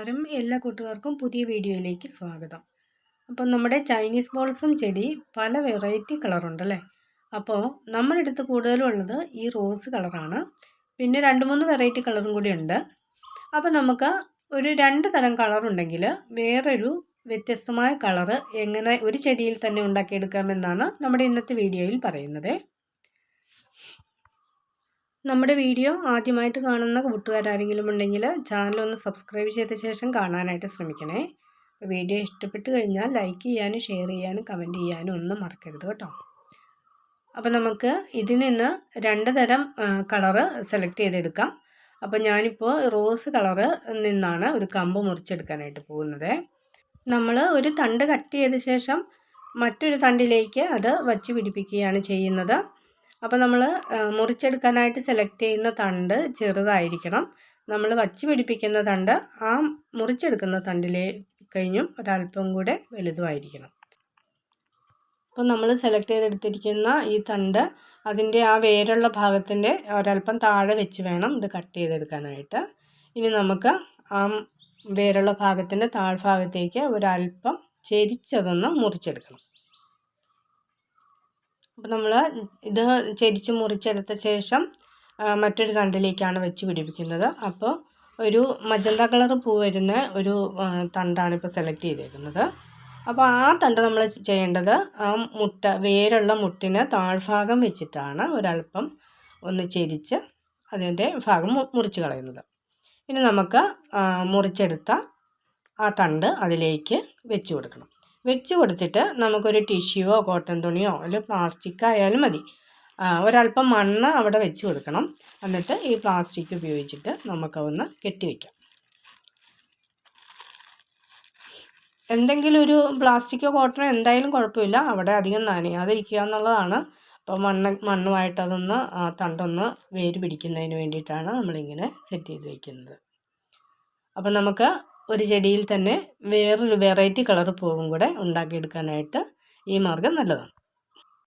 നമസ്കാരം. എല്ലാ കൂട്ടുകാർക്കും പുതിയ വീഡിയോയിലേക്ക് സ്വാഗതം. അപ്പം നമ്മുടെ ചൈനീസ് ബോൾസം ചെടി പല വെറൈറ്റി കളറുണ്ടല്ലേ. അപ്പോൾ നമ്മുടെ അടുത്ത് കൂടുതലും ഉള്ളത് ഈ റോസ് കളറാണ്. പിന്നെ 2-3 വെറൈറ്റി കളറും കൂടി ഉണ്ട്. അപ്പോൾ നമുക്ക് ഒരു 2 തരം കളറുണ്ടെങ്കിൽ വേറൊരു വ്യത്യസ്തമായ കളറ് എങ്ങനെ ഒരു ചെടിയിൽ തന്നെ ഉണ്ടാക്കിയെടുക്കാമെന്നാണ് നമ്മുടെ ഇന്നത്തെ വീഡിയോയിൽ പറയുന്നത്. നമ്മുടെ വീഡിയോ ആദ്യമായിട്ട് കാണുന്ന കൂട്ടുകാരെങ്കിലും ഉണ്ടെങ്കിൽ ചാനൽ ഒന്ന് സബ്സ്ക്രൈബ് ചെയ്ത ശേഷം കാണാനായിട്ട് ശ്രമിക്കണേ. വീഡിയോ ഇഷ്ടപ്പെട്ട് കഴിഞ്ഞാൽ ലൈക്ക് ചെയ്യാനും ഷെയർ ചെയ്യാനും കമൻറ്റ് ചെയ്യാനും ഒന്നും മറക്കരുത് കേട്ടോ. അപ്പോൾ നമുക്ക് ഇതിൽ നിന്ന് 2 തരം കളറ് സെലക്ട് ചെയ്തെടുക്കാം. അപ്പോൾ ഞാനിപ്പോൾ റോസ് കളറ് നിന്നാണ് ഒരു കമ്പ് മുറിച്ചെടുക്കാനായിട്ട് പോകുന്നത്. നമ്മൾ ഒരു തണ്ട് കട്ട് ചെയ്ത ശേഷം മറ്റൊരു തണ്ടിലേക്ക് അത് വച്ച് പിടിപ്പിക്കുകയാണ് ചെയ്യുന്നത്. അപ്പോൾ നമ്മൾ മുറിച്ചെടുക്കാനായിട്ട് സെലക്ട് ചെയ്യുന്ന തണ്ട് ചെറുതായിരിക്കണം. നമ്മൾ വച്ച് പിടിപ്പിക്കുന്ന തണ്ട് ആ മുറിച്ചെടുക്കുന്ന തണ്ടിലെ കഴിഞ്ഞും ഒരല്പം കൂടെ വലുതുമായിരിക്കണം. അപ്പോൾ നമ്മൾ സെലക്ട് ചെയ്തെടുത്തിരിക്കുന്ന ഈ തണ്ട് അതിൻ്റെ ആ വേരുള്ള ഭാഗത്തിൻ്റെ ഒരല്പം താഴെ വെച്ച് വേണം ഇത് കട്ട് ചെയ്തെടുക്കാനായിട്ട്. ഇനി നമുക്ക് ആ വേരുള്ള ഭാഗത്തിൻ്റെ താഴ്ഭാഗത്തേക്ക് ഒരല്പം ചെരിച്ചതൊന്ന് മുറിച്ചെടുക്കണം. അപ്പോൾ നമ്മൾ ഇത് ചെരിച്ച് മുറിച്ചെടുത്ത ശേഷം മറ്റൊരു തണ്ടിലേക്കാണ് വെച്ച് പിടിപ്പിക്കുന്നത്. അപ്പോൾ ഒരു മജന്ത കളർ പൂ വരുന്ന ഒരു തണ്ടാണ് ഇപ്പോൾ സെലക്ട് ചെയ്തേക്കുന്നത്. അപ്പോൾ ആ തണ്ട് നമ്മൾ ചെയ്യേണ്ടത് ആ വേരുള്ള മുട്ടിന് താഴ്ഭാഗം വെച്ചിട്ടാണ് ഒരല്പം ഒന്ന് ചെരിച്ച് അതിൻ്റെ ഭാഗം മുറിച്ച് കളയുന്നത്. ഇനി നമുക്ക് മുറിച്ചെടുത്ത ആ തണ്ട് അതിലേക്ക് വെച്ച് കൊടുക്കണം. വെച്ച് കൊടുത്തിട്ട് നമുക്കൊരു ടിഷ്യൂവോ കോട്ടൺ തുണിയോ അല്ലെങ്കിൽ പ്ലാസ്റ്റിക് ആയാലും മതി. ഒരല്പം മണ്ണ് അവിടെ വെച്ച് കൊടുക്കണം. എന്നിട്ട് ഈ പ്ലാസ്റ്റിക് ഉപയോഗിച്ചിട്ട് നമുക്കൊന്ന് കെട്ടിവെക്കാം. എന്തെങ്കിലും ഒരു പ്ലാസ്റ്റിക്കോ കോട്ടണോ എന്തായാലും കുഴപ്പമില്ല, അവിടെ അധികം നനയാതിരിക്കുക എന്നുള്ളതാണ്. അപ്പോൾ മണ്ണുമായിട്ട് അതൊന്ന് തണ്ടൊന്ന് വേര് പിടിക്കുന്നതിന് വേണ്ടിയിട്ടാണ് നമ്മളിങ്ങനെ സെറ്റ് ചെയ്ത് വയ്ക്കുന്നത്. അപ്പോൾ നമുക്ക് ഒരു ചെടിയിൽ തന്നെ വേറൊരു വെറൈറ്റി കളർ പൂവും കൂടെ ഉണ്ടാക്കിയെടുക്കാനായിട്ട് ഈ മാർഗ്ഗം നല്ലതാണ്.